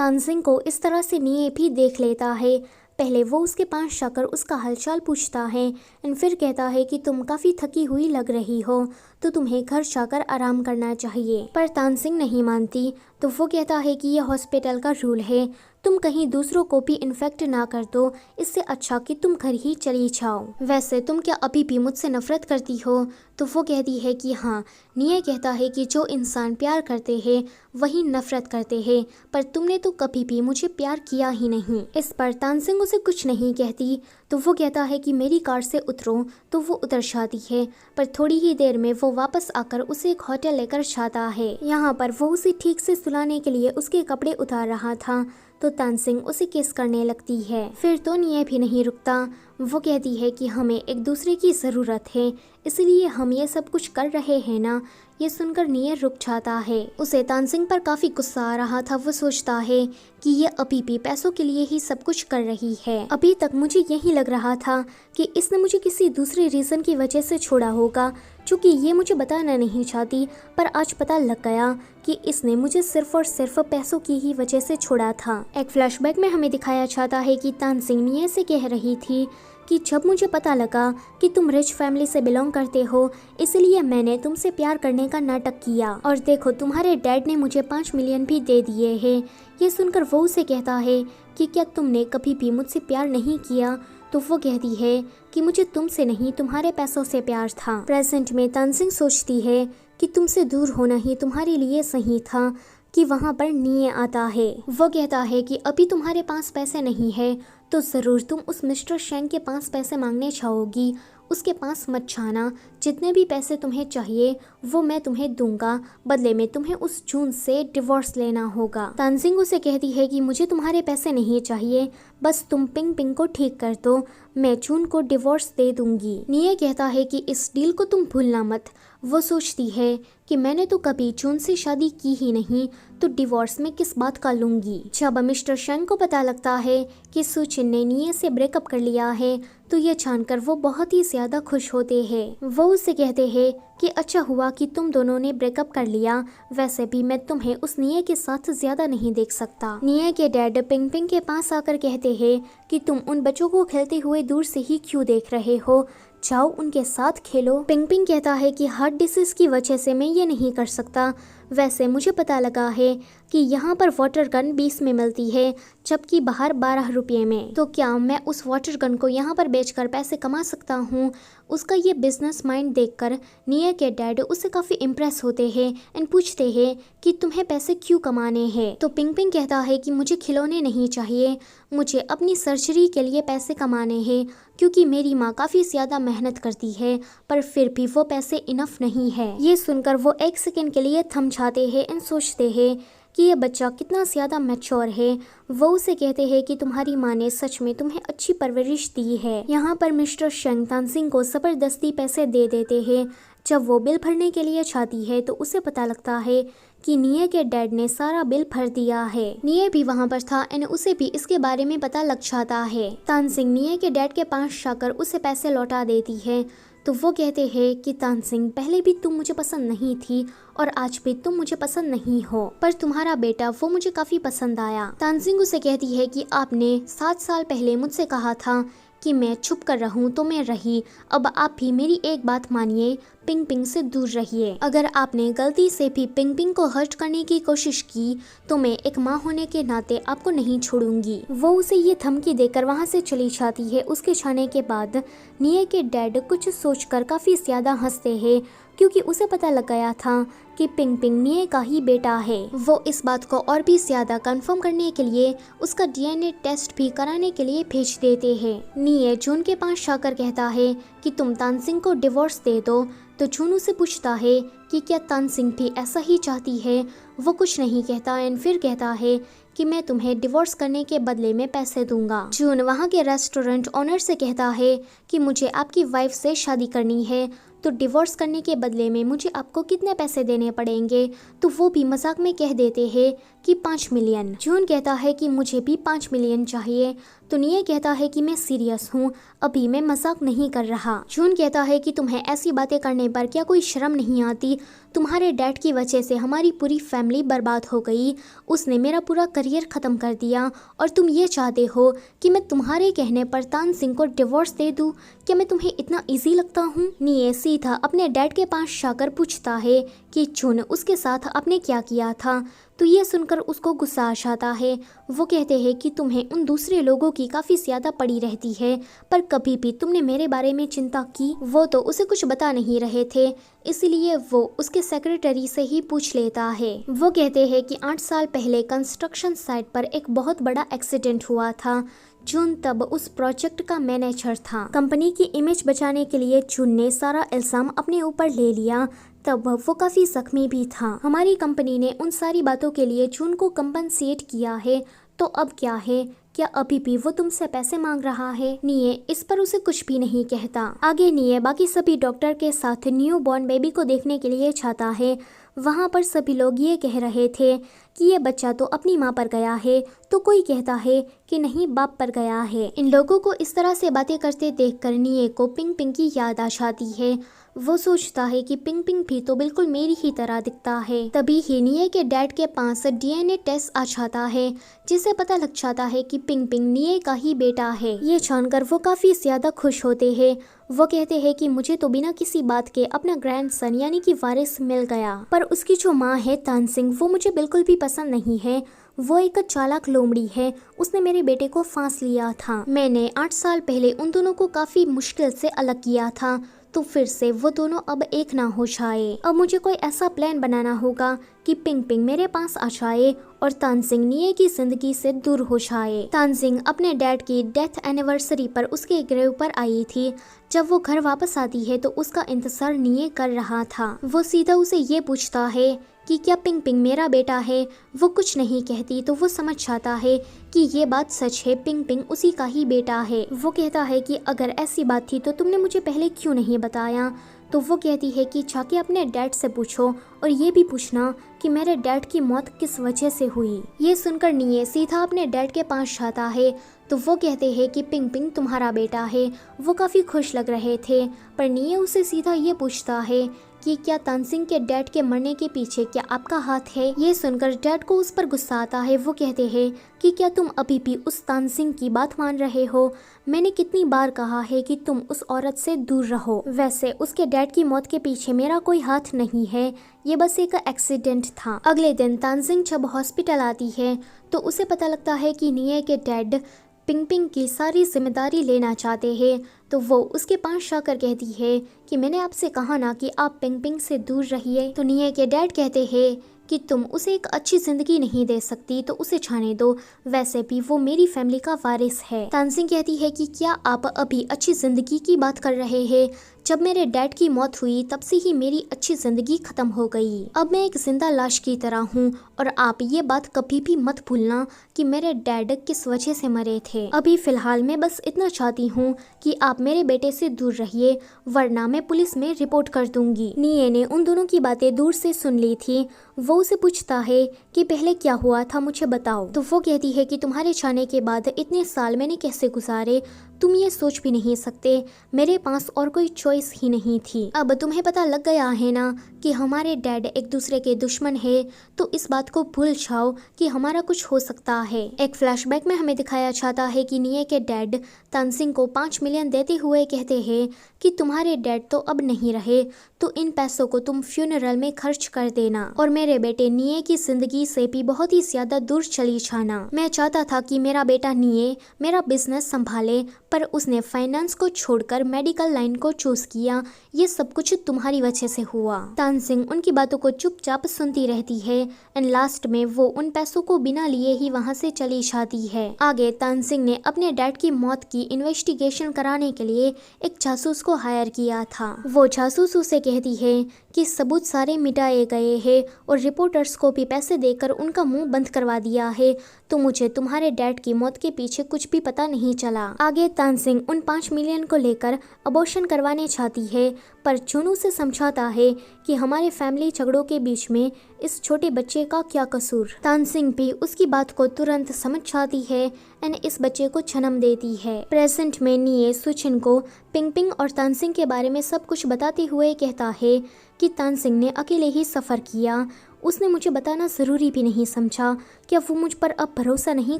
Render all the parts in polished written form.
तानजिंग को इस तरह से निये भी देख लेता है। पहले वो उसके पास जाकर उसका हालचाल पूछता है और फिर कहता है कि तुम काफ़ी थकी हुई लग रही हो, तो तुम्हें घर जाकर आराम करना चाहिए। पर तानजिंग नहीं मानती, तो वो कहता है कि यह हॉस्पिटल का रूल है, तुम कहीं दूसरों को भी इन्फेक्ट ना कर दो, इससे अच्छा कि तुम घर ही चली जाओ। वैसे तुम क्या अभी भी मुझसे नफरत करती हो? तो वो कहती है कि हाँ। निये कहता है कि जो इंसान प्यार करते हैं वही नफरत करते हैं, पर तुमने तो कभी भी मुझे प्यार किया ही नहीं। इस पर तानजिंग उसे कुछ नहीं कहती, तो वो कहता है कि मेरी कार से उतरो, तो वो उतर जाती है। पर थोड़ी ही देर में वो वापस आकर उसे एक होटल लेकर जाता है। यहाँ पर वो उसे ठीक से सुलाने के लिए उसके कपड़े उतार रहा था, तो तानजिंग उसे किस करने लगती है। फिर तो निये भी नहीं रुकता, वो कहती है कि हमें एक दूसरे की ज़रूरत है, इसलिए हम ये सब कुछ कर रहे हैं ना। ये सुनकर निये रुक जाता है। उसे तानजिंग पर काफ़ी गुस्सा आ रहा था। वो सोचता है कि ये अभी भी पैसों के लिए ही सब कुछ कर रही है। अभी तक मुझे यही लग रहा था कि इसने मुझे किसी दूसरे रीज़न की वजह से छोड़ा होगा, चूँकि ये मुझे बताना नहीं चाहती, पर आज पता लग गया कि इसने मुझे सिर्फ और सिर्फ पैसों की ही वजह से छोड़ा था। एक फ्लैशबैक में हमें दिखाया जाता है कि तानजिंग निये से कह रही थी कि जब मुझे पता लगा कि तुम रिच फैमिली से बिलोंग करते हो, इसलिए मैंने तुमसे प्यार करने का नाटक किया, और देखो तुम्हारे डैड ने मुझे 5 मिलियन भी दे दिए हैं। ये सुनकर वो उसे कहता है कि क्या तुमने कभी भी मुझसे प्यार नहीं किया? तो वो कहती है कि मुझे तुमसे नहीं, तुम्हारे पैसों से प्यार था। प्रेजेंट में तानजिंग सोचती है कि तुमसे दूर होना ही तुम्हारे लिए सही था कि वहाँ पर निये आता है। वो कहता है कि अभी तुम्हारे पास पैसे नहीं है, तो ज़रूर तुम उस मिस्टर शेंग के पास पैसे मांगने चाहोगी। उसके पास मत जाना, जितने भी पैसे तुम्हें चाहिए वो मैं तुम्हें दूंगा, बदले में तुम्हें उस जून से डिवोर्स लेना होगा। तानजिंग उसे कहती है कि मुझे तुम्हारे पैसे नहीं चाहिए, बस तुम पिंग पिंग को ठीक कर दो, मैं जून को डिवोर्स दे दूंगी। निये कहता है कि इस डील को तुम भूलना मत। वो सोचती है कि मैंने तो कभी जून से शादी की ही नहीं, तो डिवोर्स में किस बात का लूंगी। जब मिस्टर शेंग को पता लगता है कि सुचिन ने निये से ब्रेकअप कर लिया है, तो ये जानकर वो बहुत ही ज़्यादा खुश होते हैं। वो उससे कहते हैं कि अच्छा हुआ कि तुम दोनों ने ब्रेकअप कर लिया, वैसे भी मैं तुम्हें उस निये के साथ ज़्यादा नहीं देख सकता। निये के डैड पिंग पिंग के पास आकर कहते हैं कि तुम उन बच्चों को खेलते हुए दूर से ही क्यों देख रहे हो, जाओ उनके साथ खेलो। पिंग पिंग कहता है कि हार्ट डिसीज की वजह से मैं ये नहीं कर सकता, वैसे मुझे पता लगा है कि यहाँ पर वाटर गन 20 में मिलती है, जबकि बाहर 12 रुपये में, तो क्या मैं उस वाटर गन को यहाँ पर बेचकर पैसे कमा सकता हूँ। उसका ये बिजनेस माइंड देखकर निये के डैड उससे काफ़ी इम्प्रेस होते हैं एंड पूछते हैं कि तुम्हें पैसे क्यों कमाने हैं। तो पिंग पिंग कहता है कि मुझे खिलौने नहीं चाहिए, मुझे अपनी सर्जरी के लिए पैसे कमाने हैं, क्योंकि मेरी माँ काफ़ी ज़्यादा मेहनत करती है, पर फिर भी वो पैसे इनफ नहीं है। ये सुनकर वो एक सेकेंड के लिए थम जाते हैं एंड सोचते हैं कि ये बच्चा कितना ज़्यादा मैच्योर है। वो उसे कहते हैं कि तुम्हारी माँ ने सच में तुम्हें अच्छी परवरिश दी है। यहाँ पर मिस्टर शेंग तानजिंग को ज़बरदस्ती पैसे दे देते हैं। जब वो बिल भरने के लिए जाती है, तो उसे पता लगता है कि निये के डैड ने सारा बिल भर दिया है। निये भी वहाँ पर था एंड उसे भी इसके बारे में पता लग जाता है। तानजिंग निये के डैड के पास जाकर उसे पैसे लौटा देती है, तो वो कहते हैं कि तानजिंग पहले भी तुम मुझे पसंद नहीं थी और आज भी तुम मुझे पसंद नहीं हो, पर तुम्हारा बेटा वो मुझे काफ़ी पसंद आया। तानजिंग उसे कहती है कि आपने 7 साल पहले मुझसे कहा था कि मैं चुप कर रहूं, तो मैं रही। अब आप भी मेरी एक बात मानिए, पिंग पिंग से दूर रहिए। अगर आपने गलती से भी पिंग पिंग को हर्ट करने की कोशिश की, तो मैं एक माँ होने के नाते आपको नहीं छोड़ूंगी। वो उसे ये धमकी देकर वहाँ से चली जाती है। उसके जाने के बाद निये के डैड कुछ सोचकर काफ़ी ज़्यादा हंसते हैं, क्योंकि उसे पता लग गया था कि पिंग पिंग निये का ही बेटा है। वो इस बात को और भी ज़्यादा कंफर्म करने के लिए उसका डीएनए टेस्ट भी कराने के लिए भेज देते हैं। निये जून के पास जाकर कहता है कि तुम तानजिंग को डिवोर्स दे दो, तो जून उसे पूछता है कि क्या तानजिंग भी ऐसा ही चाहती है। वो कुछ नहीं कहता एंड फिर कहता है कि मैं तुम्हें डिवोर्स करने के बदले में पैसे दूंगा। जून वहाँ के रेस्टोरेंट ओनर से कहता है कि मुझे आपकी वाइफ से शादी करनी है, तो डिवोर्स करने के बदले में मुझे आपको कितने पैसे देने पड़ेंगे। तो वो भी मजाक में कह देते हैं कि 5 मिलियन। जून कहता है कि मुझे भी 5 मिलियन चाहिए, तो निये कहता है कि मैं सीरियस हूँ, अभी मैं मजाक नहीं कर रहा। जून कहता है कि तुम्हें ऐसी बातें करने पर क्या कोई शर्म नहीं आती? तुम्हारे डैड की वजह से हमारी पूरी फैमिली बर्बाद हो गई, उसने मेरा पूरा करियर ख़त्म कर दिया और तुम ये चाहते हो कि मैं तुम्हारे कहने पर तान सिंह को डिवोर्स दे दूँ? क्या मैं तुम्हें इतना इजी लगता हूँ? निये सीधा अपने डैड के पास जाकर पूछता है कि जून उसके साथ आपने क्या किया था। तो ये सुनकर उसको गुस्सा आ जाता है। वो कहते हैं कि तुम्हें उन दूसरे लोगों की काफ़ी ज़्यादा पड़ी रहती है, पर कभी भी तुमने मेरे बारे में चिंता की? वो तो उसे कुछ बता नहीं रहे थे, इसलिए वो उसके सेक्रेटरी से ही पूछ लेता है। वो कहते हैं कि 8 साल पहले कंस्ट्रक्शन साइट पर एक बहुत बड़ा एक्सीडेंट हुआ था। जून तब उस प्रोजेक्ट का मैनेजर था। कंपनी की इमेज बचाने के लिए जून ने सारा इल्जाम अपने ऊपर ले लिया। तब वो काफ़ी जख्मी भी था। हमारी कंपनी ने उन सारी बातों के लिए जून को कंपनसेट किया है, तो अब क्या है? क्या अभी भी वो तुमसे पैसे मांग रहा है? निये इस पर उसे कुछ भी नहीं कहता। आगे निये बाकी सभी डॉक्टर के साथ न्यू बॉर्न बेबी को देखने के लिए जाता है। वहाँ पर सभी लोग ये कह रहे थे कि ये बच्चा तो अपनी माँ पर गया है, तो कोई कहता है कि नहीं बाप पर गया है। इन लोगों को इस तरह से बातें करते देखकर निये को पिंग पिंग की याद आ जाती है। वो सोचता है कि पिंग पिंग भी तो बिल्कुल मेरी ही तरह दिखता है। तभी ही निये के डैड के पास डीएनए टेस्ट आ जाता है, जिससे पता लग जाता है कि पिंग पिंग निये का ही बेटा है। ये जानकर वो काफ़ी ज़्यादा खुश होते हैं। वो कहते हैं कि मुझे तो बिना किसी बात के अपना ग्रैंडसन यानी कि वारिस मिल गया, पर उसकी जो माँ है तान सिंह, वो मुझे बिल्कुल भी पसंद नहीं है। वो एक चालाक लोमड़ी है, उसने मेरे बेटे को फांस लिया था। मैंने 8 साल पहले उन दोनों को काफ़ी मुश्किल से अलग किया था, तो फिर से वो दोनों अब एक ना हो जाए। अब मुझे कोई ऐसा प्लान बनाना होगा कि पिंग पिंग मेरे पास आ जाए और तान सिंह निये की जिंदगी से दूर हो जाए। तान सिंह अपने डैड की डेथ एनिवर्सरी पर उसके ग्रेव पर आई थी। जब वो घर वापस आती है तो उसका इंतजार निये कर रहा था। वो सीधा उसे ये पूछता है कि क्या पिंग पिंग मेरा बेटा है? वो कुछ नहीं कहती तो वो समझ जाता है कि ये बात सच है, पिंग पिंग उसी का ही बेटा है। वो कहता है कि अगर ऐसी बात थी तो तुमने मुझे पहले क्यों नहीं बताया? तो वो कहती है कि जाके अपने डैड से पूछो और ये भी पूछना कि मेरे डैड की मौत किस वजह से हुई। ये सुनकर निये सीधा अपने डैड के पास जाता है। तो वो कहते हैं कि पिंग पिंग तुम्हारा बेटा है। वो काफ़ी खुश लग रहे थे, पर निये उसे सीधा ये पूछता है कि क्या तान सिंह के डैड के मरने के पीछे क्या आपका हाथ है? ये सुनकर डैड को उस पर गुस्सा आता है। वो कहते हैं कि क्या तुम अभी भी उस तान सिंह की बात मान रहे हो? मैंने कितनी बार कहा है कि तुम उस औरत से दूर रहो। वैसे उसके डैड की मौत के पीछे मेरा कोई हाथ नहीं है, ये बस एक एक्सीडेंट था। अगले दिन तान सिंह जब हॉस्पिटल आती है तो उसे पता लगता है कि निये के डैड पिंग पिंग की सारी जिम्मेदारी लेना चाहते हैं। तो वो उसके पास जाकर कहती है कि मैंने आपसे कहा ना कि आप पिंग पिंग से दूर रहिए। तो निये के डैड कहते हैं कि तुम उसे एक अच्छी जिंदगी नहीं दे सकती, तो उसे जाने दो, वैसे भी वो मेरी फैमिली का वारिस है। तान सिंह कहती है कि क्या आप अभी अच्छी जिंदगी की बात कर रहे हैं? जब मेरे डैड की मौत हुई तब से ही मेरी अच्छी जिंदगी खत्म हो गई। अब मैं एक जिंदा लाश की तरह हूँ और आप ये बात कभी भी मत भूलना कि मेरे डैड किस वजह से मरे थे। अभी फिलहाल मैं बस इतना चाहती हूँ कि आप मेरे बेटे से दूर रहिए, वरना मैं पुलिस में रिपोर्ट कर दूंगी। निये ने उन दोनों की बातें दूर से सुन ली थी। वो उसे पूछता है कि पहले क्या हुआ था, मुझे बताओ। तो वो कहती है कि तुम्हारे जाने के बाद इतने साल मैंने कैसे गुजारे तुम ये सोच भी नहीं सकते, मेरे पास और कोई चॉइस ही नहीं थी। अब तुम्हें पता लग गया है ना कि हमारे डैड एक दूसरे के दुश्मन है, तो इस बात को भूल जाओ कि हमारा कुछ हो सकता है। एक फ्लैशबैक में हमें दिखाया जाता है कि निये के डैड तान सिंह को 5 मिलियन देते हुए कहते हैं कि तुम्हारे डैड तो अब नहीं रहे, तो इन पैसों को तुम फ्यूनरल में खर्च कर देना और मेरे बेटे निये की जिंदगी से भी बहुत ही ज्यादा दूर चली जाना। मैं चाहता था कि मेरा बेटा निये मेरा बिजनेस संभाले, पर उसने फाइनेंस को छोड़कर मेडिकल लाइन को चूज किया। ये सब कुछ तुम्हारी वजह से हुआ। तान सिंह उनकी बातों को चुपचाप सुनती रहती है एंड लास्ट में वो उन पैसों को बिना लिए ही वहाँ से चली जाती है। आगे तान सिंह ने अपने डैड की मौत की इन्वेस्टिगेशन कराने के लिए एक जासूस को हायर किया था। वो जासूस उसे कहती है कि सबूत सारे मिटाए गए हैं और रिपोर्टर्स को भी पैसे देकर उनका मुंह बंद करवा दिया है, तो मुझे तुम्हारे डैड की मौत के पीछे कुछ भी पता नहीं चला। आगे तानसेन उन 5 मिलियन को लेकर अबॉर्शन करवाने चाहती है, पर चुनू से समझाता है कि हमारे फैमिली झगड़ों के बीच में इस छोटे बच्चे का क्या कसूर। तानसेन भी उसकी बात को तुरंत समझ जाती है एंड इस बच्चे को जन्म देती है। प्रेजेंट में निये सुचिन को पिंग और तानसेन के बारे में सब कुछ बताते हुए कहता है कि तानसेन ने अकेले ही सफ़र किया, उसने मुझे बताना ज़रूरी भी नहीं समझा। क्या वो मुझ पर अब भरोसा नहीं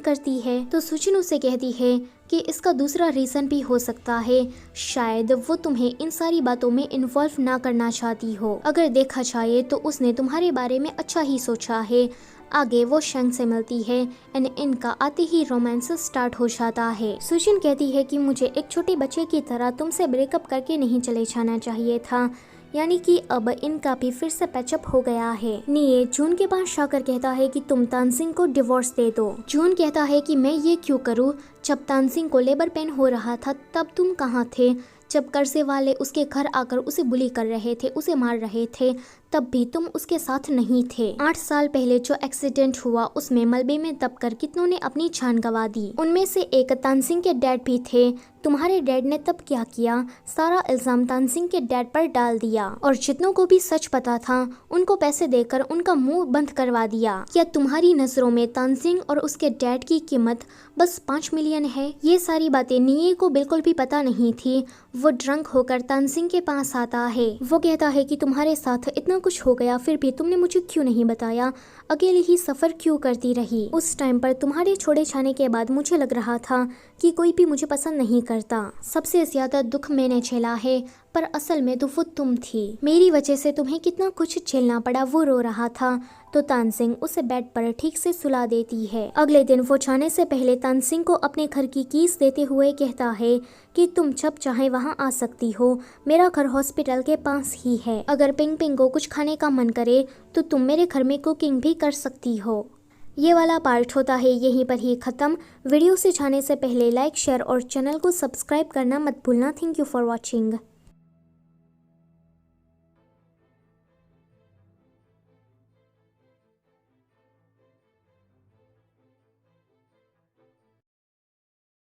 करती है? तो सुचिन उसे कहती है कि इसका दूसरा रीज़न भी हो सकता है, शायद वो तुम्हें इन सारी बातों में इन्वॉल्व ना करना चाहती हो। अगर देखा जाए तो उसने तुम्हारे बारे में अच्छा ही सोचा है। आगे वो शैंग से मिलती है एंड इनका आते ही रोमांस स्टार्ट हो जाता है। सुचिन कहती है कि मुझे एक छोटे बच्चे की तरह तुमसे ब्रेकअप करके नहीं चले जाना चाहिए था, यानी कि अब इनका भी फिर से पैचअप हो गया है। निये जून के पास जाकर कहता है कि तुम तानसेन को डिवोर्स दे दो। जून कहता है कि मैं ये क्यों करूँ, जब तानसेन को लेबर पेन हो रहा था तब तुम कहाँ थे? जब कर्जे वाले उसके घर आकर उसे बुली कर रहे थे, उसे मार रहे थे, तब भी तुम उसके साथ नहीं थे। 8 साल पहले जो एक्सीडेंट हुआ उसमें मलबे में दबकर कितनों ने अपनी जान गंवा दी, उनमें से एक तानसेन के डैड भी थे। तुम्हारे डैड ने तब क्या किया, सारा इल्जाम तानसेन के डैड पर डाल दिया और जितनों को भी सच पता था उनको पैसे देकर उनका मुंह बंद करवा दिया। क्या तुम्हारी नजरों में तानसेन और उसके डैड की कीमत बस 5 मिलियन है? ये सारी बातें निये को बिल्कुल भी पता नहीं थी। वो ड्रंक होकर तानसेन के पास आता है। वो कहता है कि तुम्हारे साथ इतना कुछ हो गया फिर भी तुमने मुझे क्यों नहीं बताया, अकेले ही सफर क्यों करती रही? उस टाइम पर तुम्हारे छोड़े जाने के बाद मुझे लग रहा था कि कोई भी मुझे पसंद नहीं करता। सबसे ज्यादा दुख मैंने झेला है, पर असल में तो वो तुम थी। मेरी वजह से तुम्हें कितना कुछ झेलना पड़ा। वो रो रहा था तो तानसेन उसे बेड पर ठीक से सुला देती है। अगले दिन वो जाने से पहले तानसेन को अपने घर की कीज देते हुए कहता है कि तुम जब चाहे वहाँ आ सकती हो, मेरा घर हॉस्पिटल के पास ही है। अगर पिंग को कुछ खाने का मन करे तो तुम मेरे घर में कुकिंग भी कर सकती हो। ये वाला पार्ट होता है यहीं पर ही ख़त्म। वीडियो से जाने से पहले लाइक, शेयर और चैनल को सब्सक्राइब करना मत भूलना। Thank you for watching.